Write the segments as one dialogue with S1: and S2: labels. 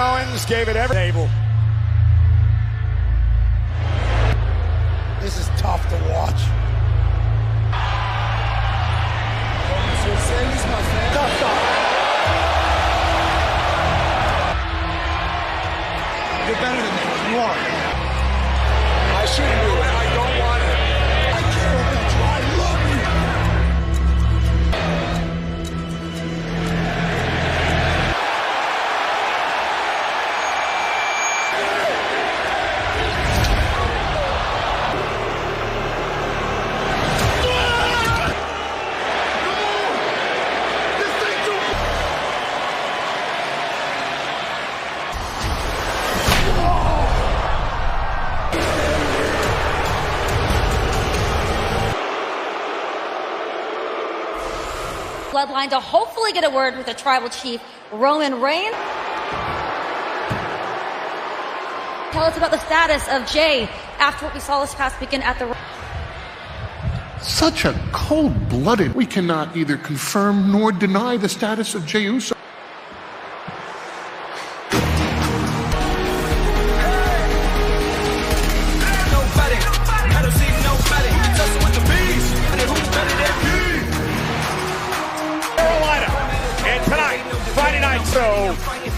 S1: Owens gave it every table.
S2: This is tough to watch. You're better than that. You are.
S1: I shouldn't do it. I don't want it.
S2: I care about you. I love you.
S3: Bloodline to hopefully get a word with the tribal chief, Roman Reigns. Tell us about the status of Jay after what we saw this past weekend at the...
S4: Such a cold-blooded. We cannot either confirm nor deny the status of Jey Uso.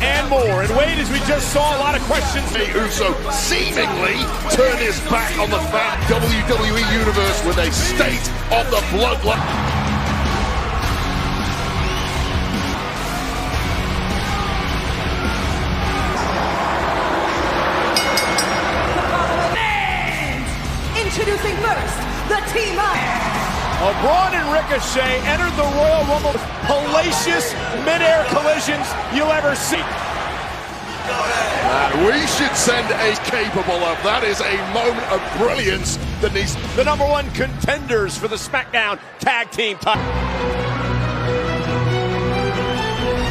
S1: And more. And wait, as we just saw, a lot of questions.
S5: Jey Uso seemingly turned his back on the fan WWE Universe with a state of the bloodline.
S6: Introducing first, the team up.
S1: Braun and Ricochet entered the Royal Rumble. Hellacious mid-air collisions you'll ever see.
S5: We should send a capable of. That is a moment of brilliance that needs
S1: the #1 contenders for the SmackDown Tag Team title.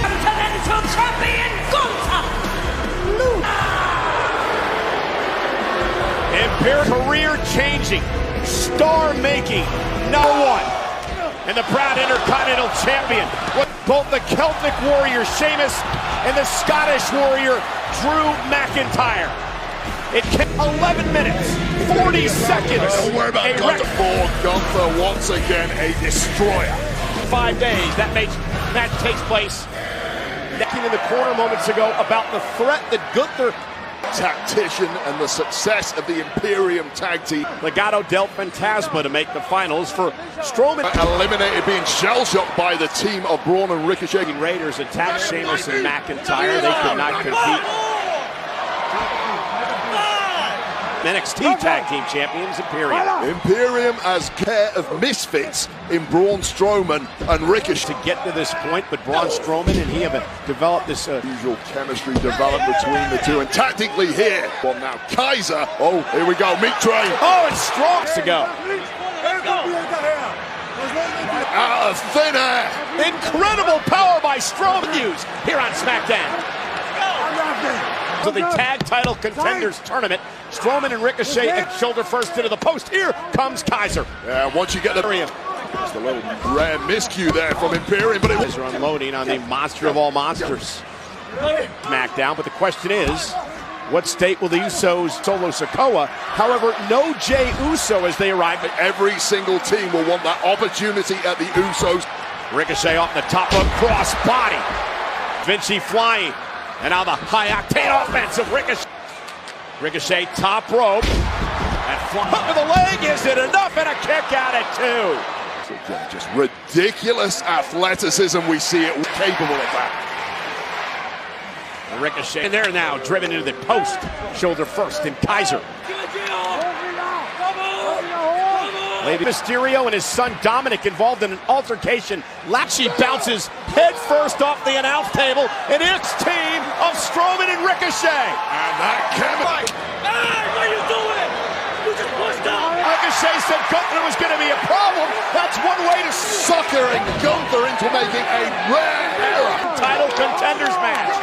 S6: Continental Champion Gunther.
S1: Imperial career-changing, star-making #1 and the proud Intercontinental Champion. Both the Celtic Warrior Sheamus and the Scottish Warrior Drew McIntyre. It came 11 minutes, 40 seconds.
S5: Don't worry about Gunther. Gunther once again a destroyer.
S1: 5 days that match takes place. That in the corner moments ago about the threat that Gunther.
S5: Tactician and the success of the Imperium Tag Team.
S1: Legado del Fantasma to make the finals for Strowman.
S5: Eliminated, being shell-shocked by the team of Braun and Ricochet.
S1: Raiders attacked Sheamus and McIntyre. They could not compete. NXT Tag Team Champions, Imperium.
S5: Imperium as care of misfits in Braun Strowman and Ricochet.
S1: To get to this point, but Braun Strowman and he have developed this
S5: usual chemistry developed between the two. And tactically here, well now Kaiser, oh here we go, meat train.
S1: Oh, it's strong to go.
S5: Out of thin air.
S1: Incredible power by Strowman used here on SmackDown. So the tag title contenders tournament, Strowman and Ricochet shoulder first into the post. Here comes Kaiser.
S5: Yeah, once you get the just a little rare miscue there from Imperium, but it was
S1: unloading on the monster of all monsters. SmackDown, but the question is, what state will the Usos Solo Sikoa? However, no Jey Uso as they arrive.
S5: Every single team will want that opportunity at the Usos.
S1: Ricochet off the top of cross body. Vinci flying. And now the high-octane offense of Ricochet. Ricochet top rope. And flung up to the leg. Is it enough? And a kick out at 2.
S5: So again, just ridiculous athleticism. We see it capable of that.
S1: Ricochet in there now, driven into the post. Shoulder first in Kaiser. Lady Mysterio and his son Dominic involved in an altercation. Latchy bounces head first off the announce table, and it's team of Strowman and Ricochet.
S5: And that chemistry.
S6: Hey, what are you doing? You just pushed up.
S1: Ricochet said Gunther was going to be a problem. That's one way to
S5: suckering Gunther into making a rare error.
S1: Title contenders match.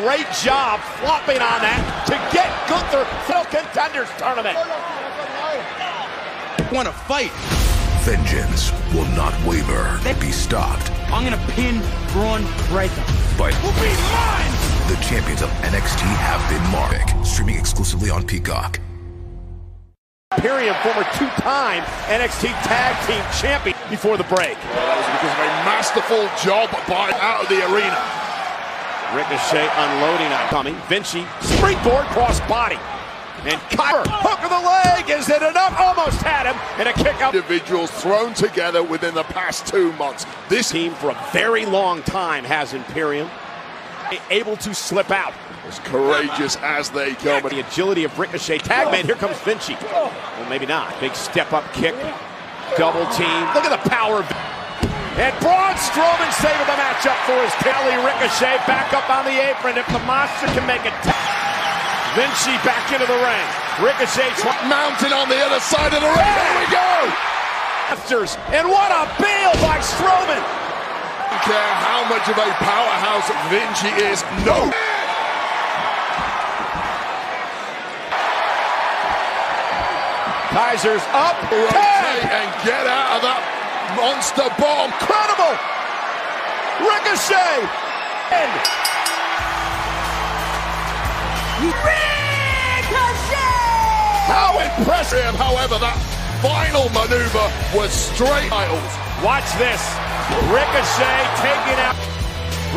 S1: Great job flopping on that to get Gunther for the contenders tournament.
S2: Want to fight.
S7: Vengeance will not waver. Be stopped. I'm gonna pin Braun right there.
S8: But the champions of NXT have been marked. Streaming exclusively on Peacock.
S1: Imperium, former two-time NXT Tag Team Champion before the break.
S5: Well, that was because of a masterful job by out of the arena.
S1: Ricochet unloading on coming. Vinci, springboard cross body. And Kyber, hook of the leg, is it enough? Almost had him, and a kick out.
S5: Individuals thrown together within the past 2 months.
S1: This team for a very long time has Imperium able to slip out.
S5: As courageous as they come.
S1: The agility of Ricochet. Tag man, here comes Vinci. Well, maybe not. Big step-up kick. Double team. Look at the power. And Braun Strowman saving the matchup for his tally. Ricochet back up on the apron. If the monster can make it. Vinci back into the ring. Ricochet
S5: mounted on the other side of the ring. There we go.
S1: And what a bail by Strowman.
S5: I don't care how much of a powerhouse Vinci is. No.
S1: Kaiser's up.
S5: Rotate and get out of that monster bomb.
S1: Incredible. Ricochet. And
S3: Ricochet!
S5: how impressive. However, that final maneuver was straight titles.
S1: Watch this. Ricochet taking out.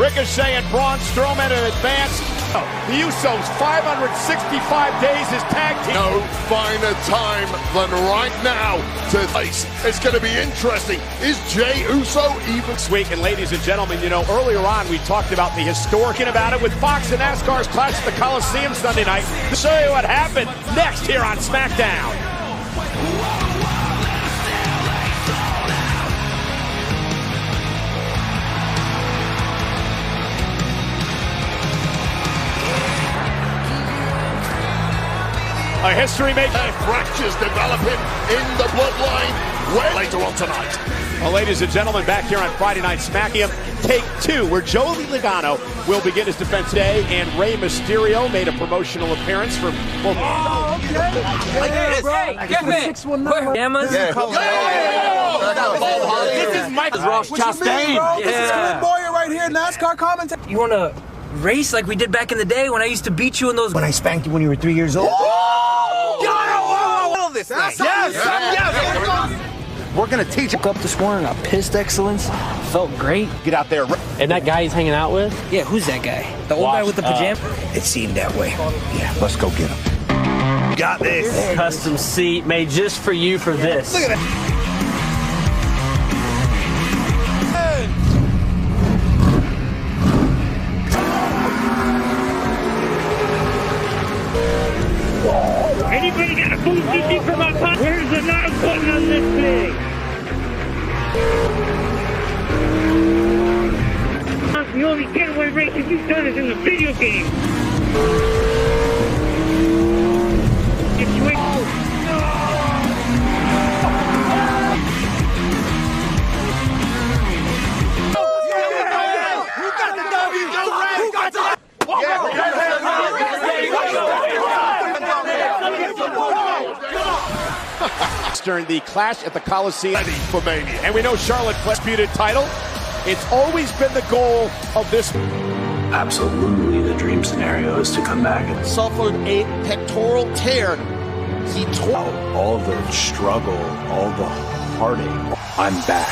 S1: Ricochet and Braun Strowman in advance. The Usos 565 days as tag team.
S5: No finer time than right now to face. It's going to be interesting. Is Jey Uso even
S1: this week? And ladies and gentlemen, you know, earlier on we talked about the historic about it with Fox and NASCAR's Clash at the Coliseum Sunday night. To show you what happened next here on SmackDown. A history making.
S5: Fractures developing in the bloodline. Well, later on tonight.
S1: Well, ladies and gentlemen, back here on Friday Night SmackDown, Take 2, where Joey Logano will begin his defense today, and Rey Mysterio made a promotional appearance for.
S7: Oh, okay. Get me. 619. This is Mike Ross Chastain.
S2: This is Clint Boyer right here, NASCAR commentator.
S7: You want to race like we did back in the day when I used to beat you in those?
S2: When I spanked you when you were 3 years old.
S7: This thing.
S2: Yes.
S9: We're gonna teach. Woke up this morning, I pissed excellence. Felt great.
S1: Get out there.
S9: And that guy he's hanging out with?
S7: Yeah, who's that guy? The old guy with the pajamas?
S2: It seemed that way.
S9: Yeah, let's go get him.
S2: Got this.
S9: Custom seat made just for you for this.
S2: Look at that.
S6: Anybody got a boosted seat for my pop? Where's the knob button on this thing? The only getaway races you've done is in the video game. If you ain't...
S2: Who got the W? Who got the...
S1: During the Clash at the Coliseum.
S5: Ready for Mania.
S1: And we know Charlotte disputed title. It's always been the goal of this.
S10: Absolutely, the dream scenario is to come back and
S2: Suffered a pectoral tear. He tore.
S10: all the struggle, all the heartache. I'm back.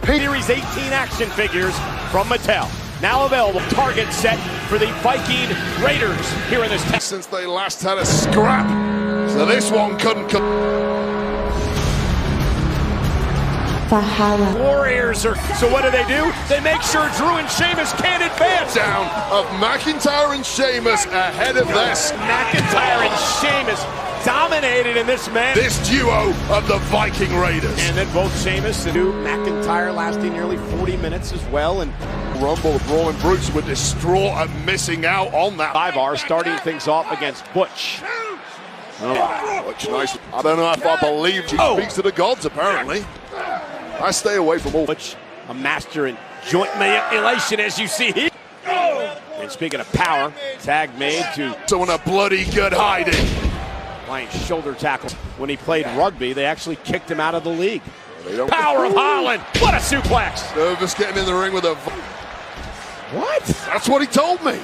S1: Series 18 action figures from Mattel. Now available. Target set for the Viking Raiders here in this test.
S5: Since they last had a scrap. So this one couldn't come.
S1: Warriors are. So what do? They make sure Drew and Sheamus can't advance.
S5: Down of McIntyre and Sheamus ahead of this.
S1: McIntyre and Sheamus dominated in this match.
S5: This duo of the Viking Raiders.
S1: And then both Sheamus and McIntyre lasting nearly 40 minutes as well. And
S5: Rumble with Roman Brutes were distraught at missing out on that.
S1: Ivar starting things off against Butch.
S5: Butch, nice. I don't know if I believe he speaks to the gods, apparently. I stay away from all.
S1: Butch, a master in joint manipulation, as you see here. And speaking of power, tag made to.
S5: So in a bloody good hiding.
S1: Lion shoulder tackle. When he played rugby, they actually kicked him out of the league. Power of Holland. What a suplex.
S5: Nervous getting in the ring with a...
S1: What?
S5: That's what he told me.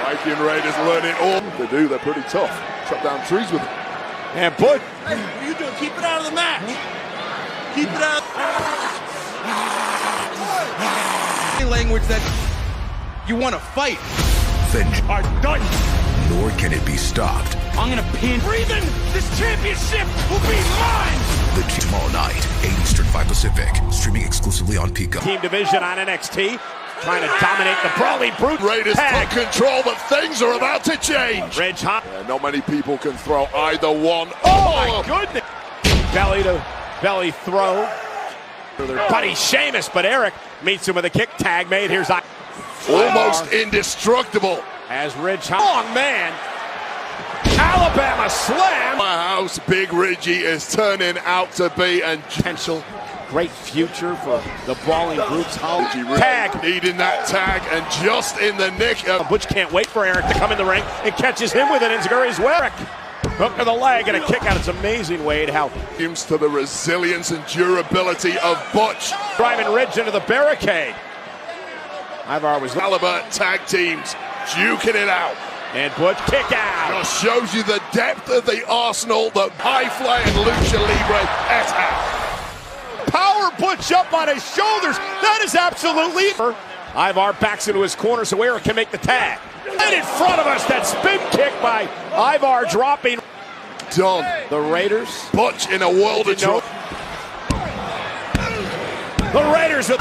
S5: Viking Raiders learning all they do. They're pretty tough. Chop down trees with it.
S1: And Butch.
S2: Hey, what are you doing? Keep it out of the match. Keep it out. Language that you want to fight.
S8: Vengeance
S1: Are done.
S8: nor can it be stopped.
S6: I'm gonna pin. Breathing. This championship will be mine.
S8: Tomorrow night, 8 Eastern, 5 Pacific, streaming exclusively on Peacock.
S1: Team division on NXT. Trying to dominate the Brawley Brute.
S5: Raiders take control, but things are about to change.
S1: Ridge hop.
S5: Not many people can throw either one.
S1: Oh my goodness. Belly to belly throw. Their buddy Sheamus, but Eric meets him with a kick. Tag made. Here's
S5: almost indestructible.
S1: As Ridge hop. Long man. Alabama slam.
S5: My house, Big Ridgy is turning out to be a
S1: Potential great future for the Brawling Brutes.
S5: tag. Needing that tag, and just in the nick of...
S1: Butch can't wait for Eric to come in the ring and catches him with an enziguri as well. Eric, hook to the leg and a kick out. It's amazing, Wade, how
S5: seems to the resilience and durability of Butch.
S1: driving Ridge into the barricade. Ivar was
S5: Caliber tag teams duking it out.
S1: and Butch kick out.
S5: Just shows you the depth of the arsenal, the high-flying Lucha Libre et al.
S1: Power Butch up on his shoulders. That is absolutely... Ivar backs into his corner so Eric can make the tag. And in front of us, that spin kick by Ivar dropping.
S5: Done.
S1: The Raiders.
S5: Butch in a world of trouble.
S1: The Raiders with...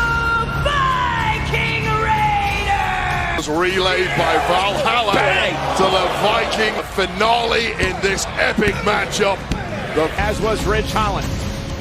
S6: Viking Raiders!
S5: Relayed by Valhalla to the Viking finale in this epic matchup.
S1: As was Ridge Holland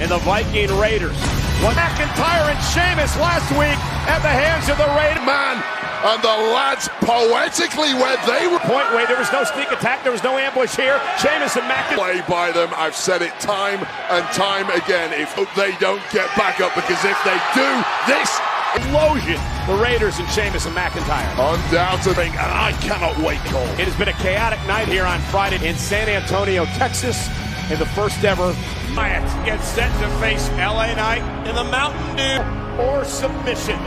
S1: and the Viking Raiders. McIntyre and Sheamus last week at the hands of the Raiders.
S5: Man, and the lads poetically where they were.
S1: Point way, there was no sneak attack, there was no ambush here. Sheamus and McIntyre.
S5: Play by them. I've said it time and time again. If they don't get back up, because if they do, this
S1: explosion. The Raiders and Sheamus and McIntyre.
S5: Undoubtedly, and I cannot wait, Cole.
S1: It has been a chaotic night here on Friday in San Antonio, Texas, in the first ever Wyatt gets set to face LA Knight in the Mountain Dew or submission.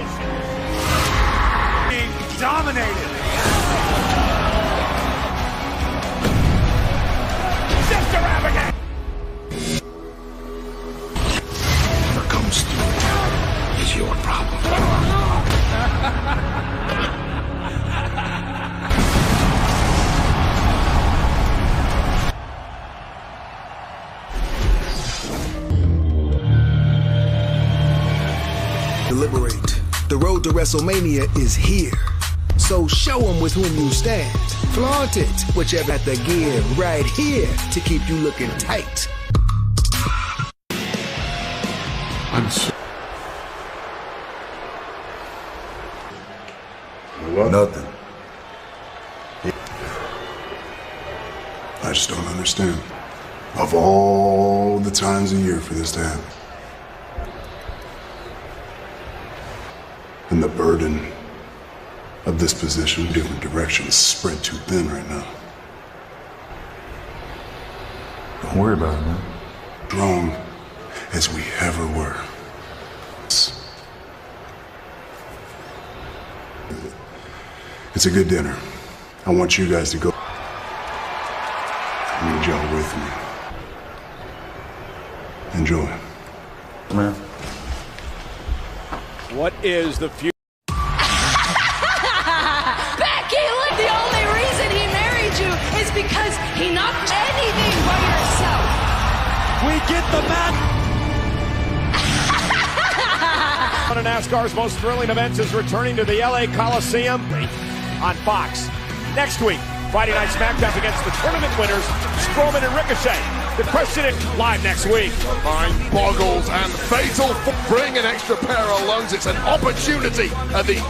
S1: Being dominated. Sister Abigail.
S8: Whatever comes through is your problem.
S11: Deliberate. The road to WrestleMania is here. So show them with whom you stand. Flaunt it, whichever at the gear right here to keep you looking tight.
S4: I'm so...
S12: Nothing. I just don't understand. Of all the times a year for this to happen. And the burden of this position, different directions, spread too thin right now.
S10: Don't worry about it, man.
S12: Strong as we ever were. It's a good dinner. I want you guys to go. I need y'all with me. Enjoy.
S10: Man.
S1: What is the future?
S3: Becky, look, the only reason he married you is because he not anything but yourself.
S1: We get the match. One of NASCAR's most thrilling events is returning to the LA Coliseum on Fox. Next week, Friday Night SmackDown against the tournament winners, Strowman and Ricochet. The question is live next week.
S5: Mind boggles and fatal. Bring an extra pair of lungs. It's an opportunity at the...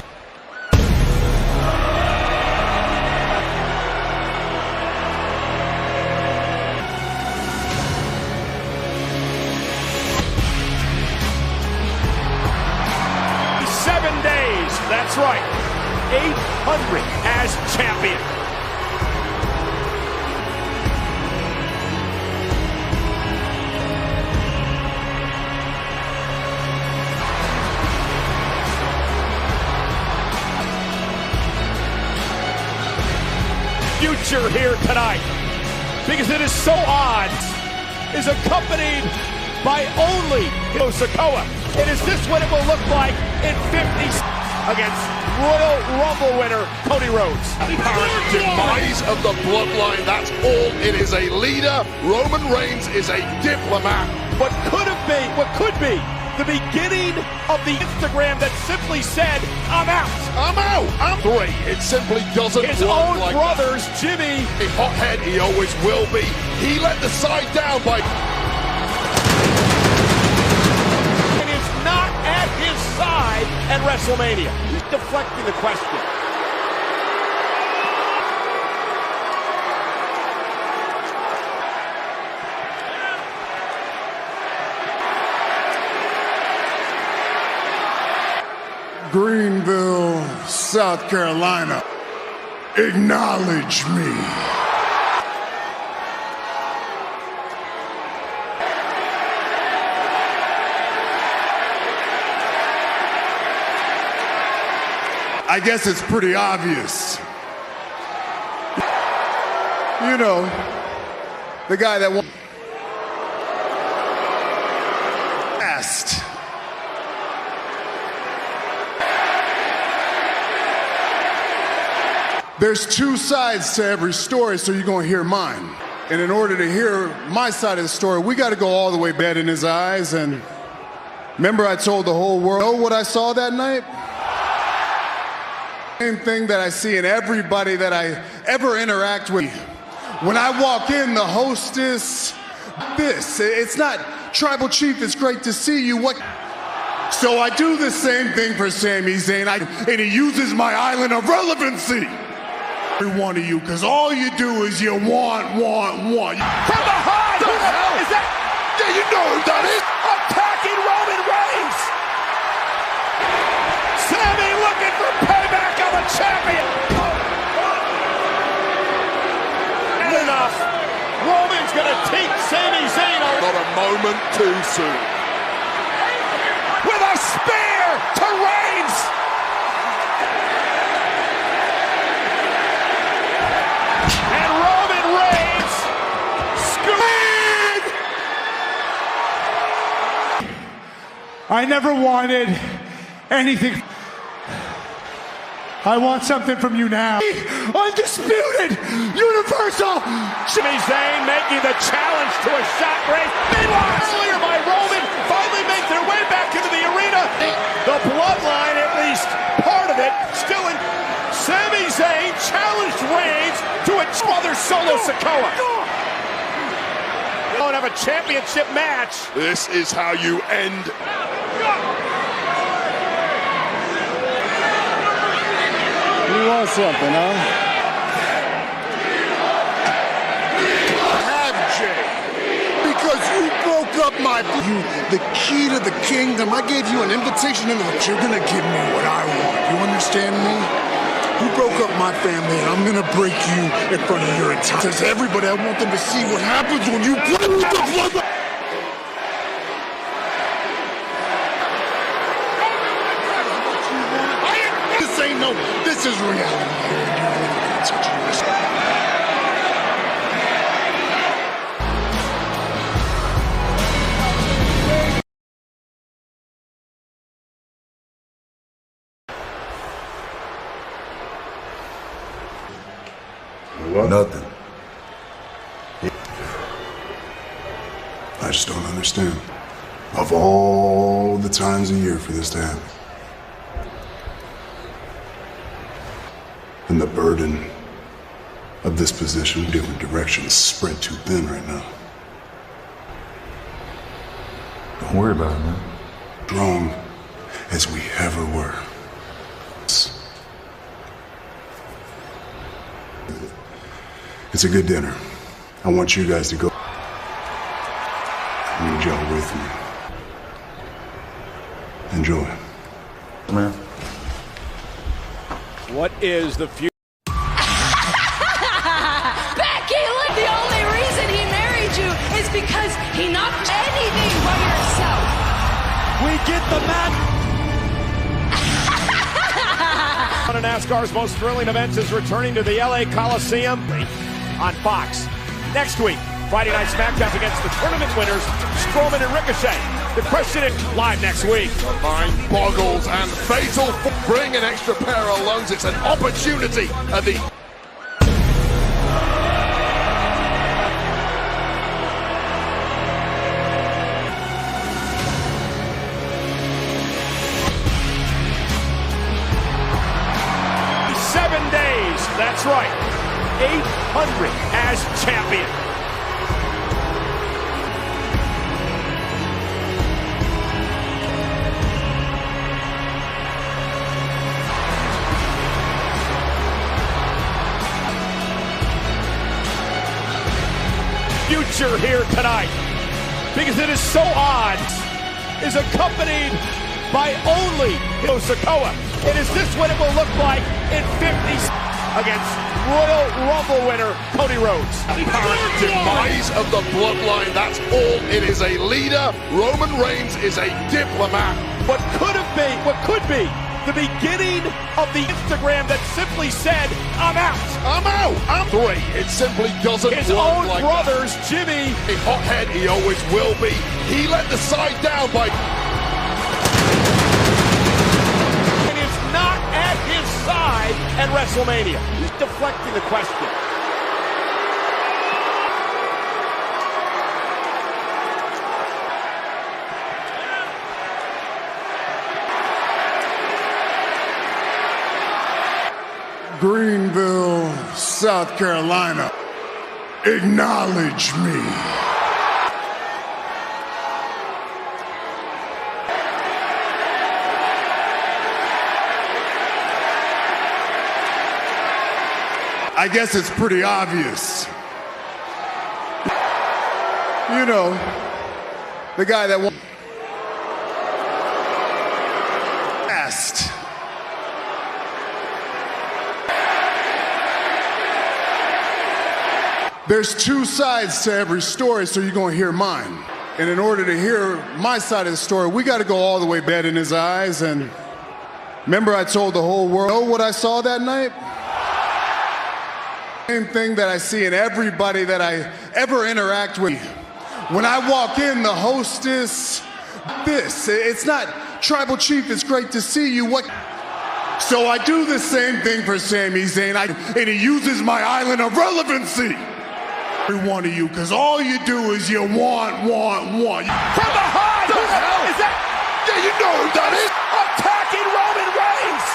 S1: That's right, 800 as champion. future here tonight, because it is so odd, is accompanied by only Sikoa. And is this what it will look like in 50 against Royal Rumble winner Cody Rhodes?
S5: Apparent demise of the bloodline, that's all. It is a leader. Roman Reigns is a diplomat.
S1: What could be the beginning of the Instagram that simply said, I'm out.
S5: I'm out. I'm free. It simply doesn't
S1: His
S5: work
S1: own
S5: like
S1: brothers,
S5: that.
S1: Jimmy.
S5: A hothead, he always will be. He let the side down by...
S1: And is not at his side at WrestleMania. He's deflecting the question.
S12: Greenville, South Carolina, acknowledge me. I guess it's pretty obvious. You know, the guy that won last. There's two sides to every story, so you're gonna hear mine. And in order to hear my side of the story, we gotta go all the way back in his eyes. And remember, I told the whole world, know what I saw that night? Same thing that I see in everybody that I ever interact with. When I walk in, the hostess, it's not Tribal Chief, it's great to see you. What? So I do the same thing for Sami Zayn, and he uses my island of relevancy. Every one of you, because all you do is you want. From
S1: behind!
S5: Who the hell
S1: is that?
S5: Yeah, you know who that is.
S1: Attacking Roman Reigns! Sami looking for payback on the champion! Not enough. Roman's gonna take Sami Zayn out.
S5: Not a moment too soon.
S1: With a spear to Reigns! And Roman Reigns screamed!
S13: I never wanted anything. I want something from you now. Undisputed, universal.
S1: Sami Zayn making the challenge to a shot race. Meanwhile, earlier by Roman, finally make their way back into the arena. The bloodline, at least part of it, still in. Sami Zayn challenged Reigns to a brother solo Sikoa. Don't have a championship match.
S5: This is how you end.
S13: You want something, huh?
S12: Have Jay, because you broke up the key to the kingdom. I gave you an invitation into the. You're gonna give me what I want. You understand me? You broke up my family, and I'm gonna break you in front of your entire. Says everybody, I want them to see what happens when you play with the blood. This ain't no. This is reality.
S14: What?
S12: Nothing. I just don't understand. Of all the times a year for this to happen. And the burden of this position in different directions spread too thin right now.
S14: Don't worry about it, man.
S12: Strong as we ever were. It's a good dinner. I want you guys to go. I need y'all with me. Enjoy.
S14: Man.
S1: What is the future?
S3: Becky, look, the only reason he married you is because he knocked anything by yourself.
S1: We get the match. One of NASCAR's most thrilling events is returning to the LA Coliseum on Fox. Next week, Friday Night SmackDown against the tournament winners, Strowman and Ricochet. The question is live next week.
S5: The mind boggles and fatal. Bring an extra pair of lungs. It's an opportunity at the...
S1: That's right, 800 as champion. Future here tonight, because it is so odd, is accompanied by only Sokoa. And is this what it will look like in 50 against Royal Rumble winner Cody Rhodes?
S5: Apparent demise of the bloodline, that's all. It is a leader. Roman Reigns is a diplomat.
S1: What could be the beginning of the Instagram that simply said, I'm out.
S5: I'm out. I'm three. It simply doesn't
S1: His
S5: work
S1: own
S5: like
S1: brothers,
S5: that.
S1: Jimmy.
S5: A hothead, he always will be. He let the side down by...
S1: At WrestleMania. He's deflecting the question.
S12: Greenville, South Carolina, acknowledge me. I guess it's pretty obvious. You know, the guy that asked. There's two sides to every story, so you're gonna hear mine. And in order to hear my side of the story, we gotta go all the way back in his eyes. And remember, I told the whole world, know what I saw that night? Same thing that I see in everybody that I ever interact with. When I walk in, the hostess, it's not tribal chief, it's great to see you. What? So I do the same thing for Sami Zayn, and he uses my island of relevancy. Every one of you, because all you do is you want. From
S1: behind!
S5: Who the hell
S1: is that?
S5: Yeah, you know who that is.
S1: Attacking Roman Reigns!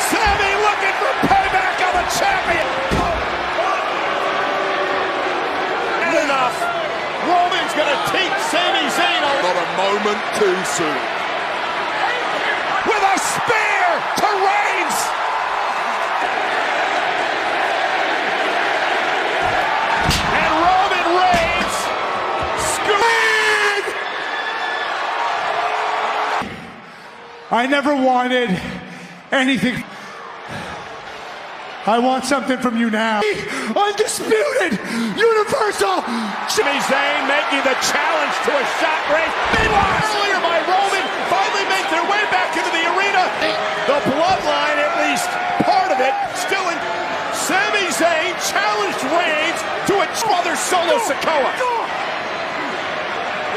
S1: Sami looking for payback on the champion! Not enough. Roman's gonna take Sami Zayn out.
S5: Not a moment too soon.
S1: With a spear to Reigns! And Roman Reigns screamed!
S13: I never wanted anything. I want something from you now. Undisputed, universal.
S1: Sami Zayn making the challenge to a shot race. Meanwhile, earlier by Roman, finally make their way back into the arena. The bloodline, at least part of it, still in. Sami Zayn challenged Reigns to a brother solo Sikoa.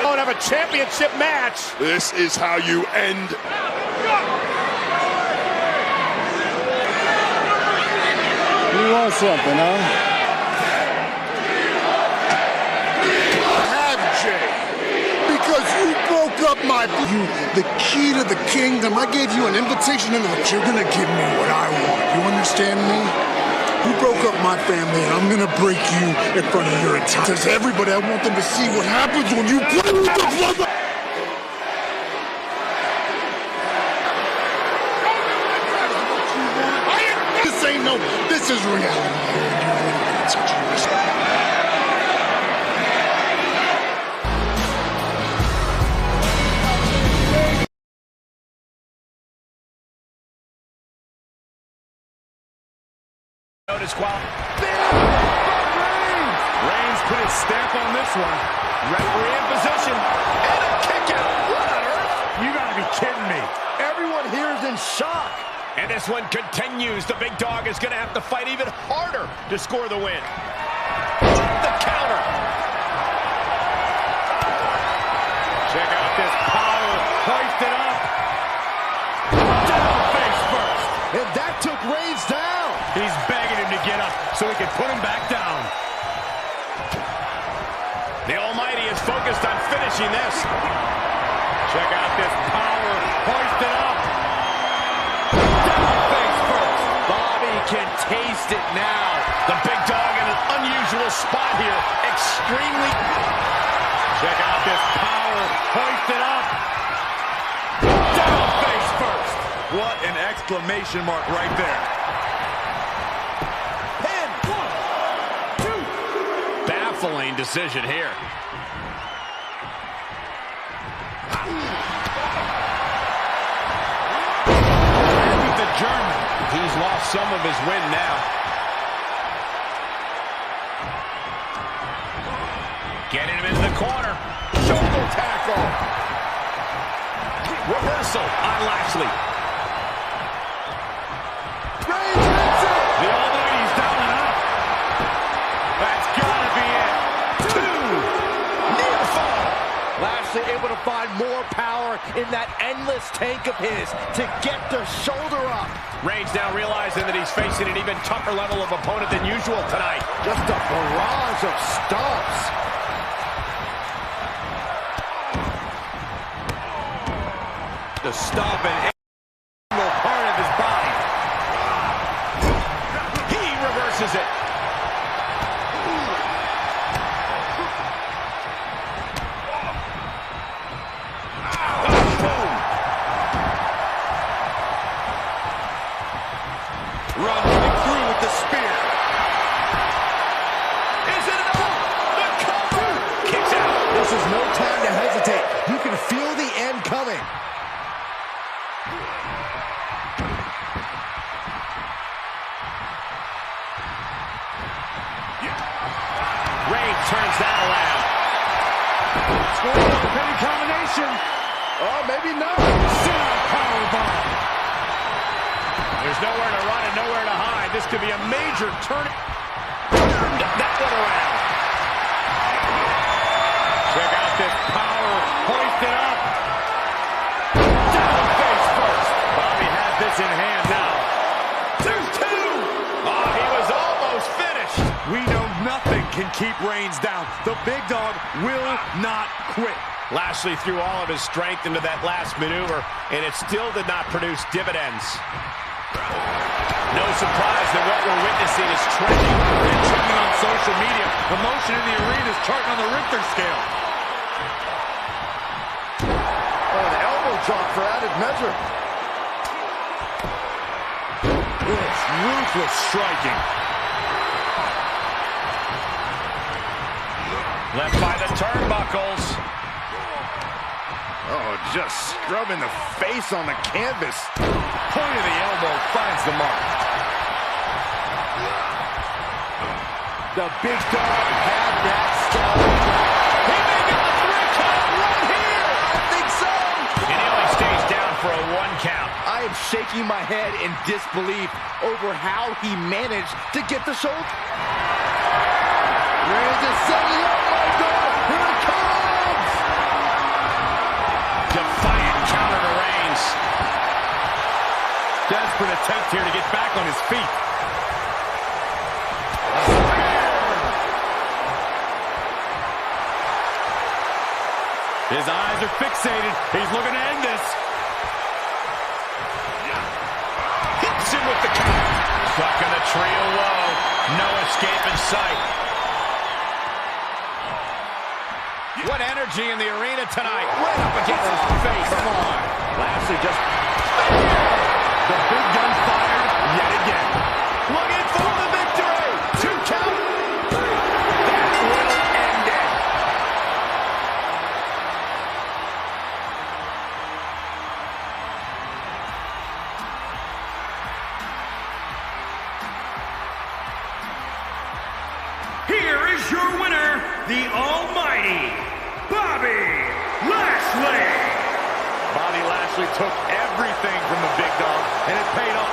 S1: Don't have a championship match.
S5: This is how you end.
S9: You want something, huh?
S12: Have Jay, because you broke up the key to the kingdom. I gave you an invitation, and you're gonna give me what I want. You understand me? You broke up my family, and I'm gonna break you in front of your entire. Because everybody, I want them to see what happens when you play with the blood. This is reality.
S1: Notice Reigns put his stamp on this one. Referee in position. And a kick out. What on earth? You gotta be kidding me.
S6: Everyone here is in shock.
S1: And this one continues. The big dog is going to have to fight even harder to score the win. The counter. Check out this power. Hoisted up. Down face first.
S2: And that took Reigns down.
S1: He's begging him to get up so he can put him back down. The Almighty is focused on finishing this. Check out this power. Hoisted up. Down face first. Bobby can taste it now. The big dog in an unusual spot here. Extremely. Check out this power. Hoisted up. Down face first. What an exclamation mark right there. Pin. 1, 2. Baffling decision here. The German. He's lost some of his wind now. Getting him into the corner. Shoulder tackle. Reversal on Lashley. Reigns hits it. The Almighty's down and up. That's gotta be it. 2. Near fall.
S2: Lashley able to find more power in that endless tank of his to get the shoulder up.
S1: Reigns now realizing that he's facing an even tougher level of opponent than usual tonight.
S2: Just a barrage of stomps.
S1: The stomp and every part of his body. He reverses it. Running through with the spear. Is it enough? The cover! Kicks out.
S2: This is no time to hesitate. You can feel the end coming.
S1: Reigns turns that around.
S13: Scoring up a penny combination.
S2: Oh, maybe not.
S13: Powerbomb.
S1: There's nowhere to run and nowhere to hide. This could be a major turn. Turned that one around. Check out this power. Hoisted up. Down face first. Bobby has this in hand now. 2-2. Oh, he was almost finished.
S13: We know nothing can keep Reigns down. The big dog will not quit.
S1: Lashley threw all of his strength into that last maneuver, and it still did not produce dividends. No surprise that what we're witnessing is trending.
S13: And trending on social media. Emotion in the arena is charting on the Richter scale.
S2: Oh, an elbow drop for added measure.
S13: It's ruthless striking.
S1: Left by the turnbuckles.
S5: Oh, just scrubbing the face on the canvas.
S1: Point of the elbow finds the mark.
S2: The big dog had that style.
S1: He may get the 3 count right here.
S2: I think so.
S1: And he only stays down for a 1 count.
S2: I am shaking my head in disbelief over how he managed to get the shoulder. Reigns is setting up. My God, here it comes.
S1: Defiant counter to Reigns.
S13: Desperate attempt here to get back on his feet. His eyes are fixated. He's looking to end this.
S1: Hits him with the count. Stuck in the trio low. No escape in sight. What energy in the arena tonight. Right up against his face. Come on.
S2: Lashley just...
S13: The big gun fired yet again.
S1: Looking for the victory. 2 count. That will end it.
S6: Here is your winner, the Almighty, Bobby Lashley.
S1: Bobby Lashley took everything from the big dog, and it paid off.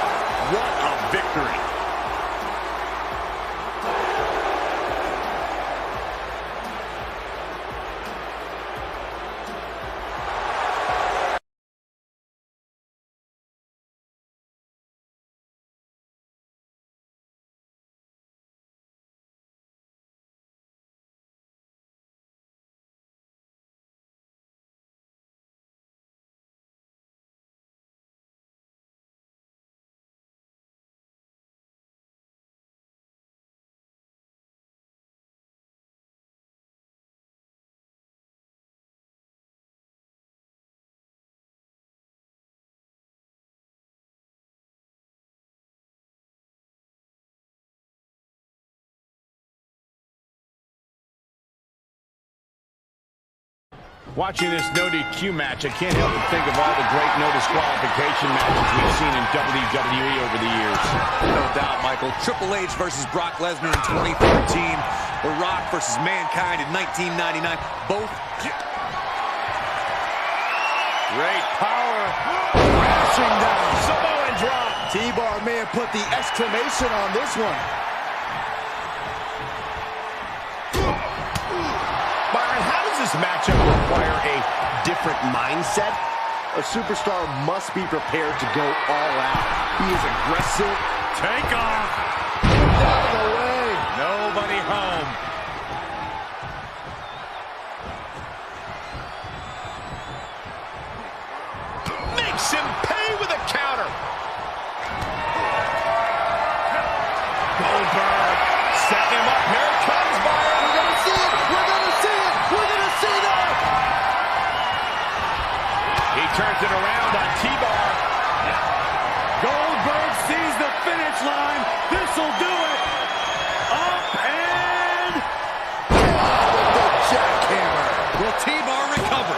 S13: Watching this no DQ match, I can't help but think of all the great no disqualification matches we've seen in WWE over the years.
S15: No doubt, Michael. Triple H versus Brock Lesnar in 2013. The Rock versus Mankind in 1999. Both.
S2: Great power. Crashing down. Samoan drop. T-Bar may have put the exclamation on this one.
S1: Byron, how does this matchup require a different mindset?
S2: A superstar must be prepared to go all out. He is aggressive.
S13: Take off.
S2: Out of the way.
S13: Nobody home.
S1: Makes him pay with a counter. Goldberg setting him up. Here it comes, Byron.
S2: We're going to see it. We're going to see it. We're going to see that.
S1: He turns it around on T-Bar.
S13: Goldberg sees the finish line. This'll do it. Up and
S2: with the jackhammer.
S15: Will T-Bar recover?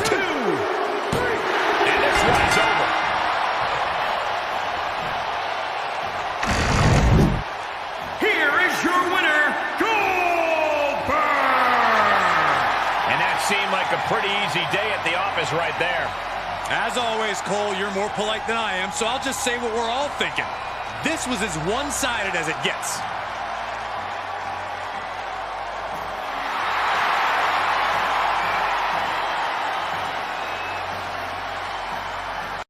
S1: 2, 3. And this one's over. Here is your winner, Goldberg. And that seemed like a pretty easy day at the office right there.
S15: As always, Cole, you're more polite than I am, so I'll just say what we're all thinking. This was as one-sided as it gets.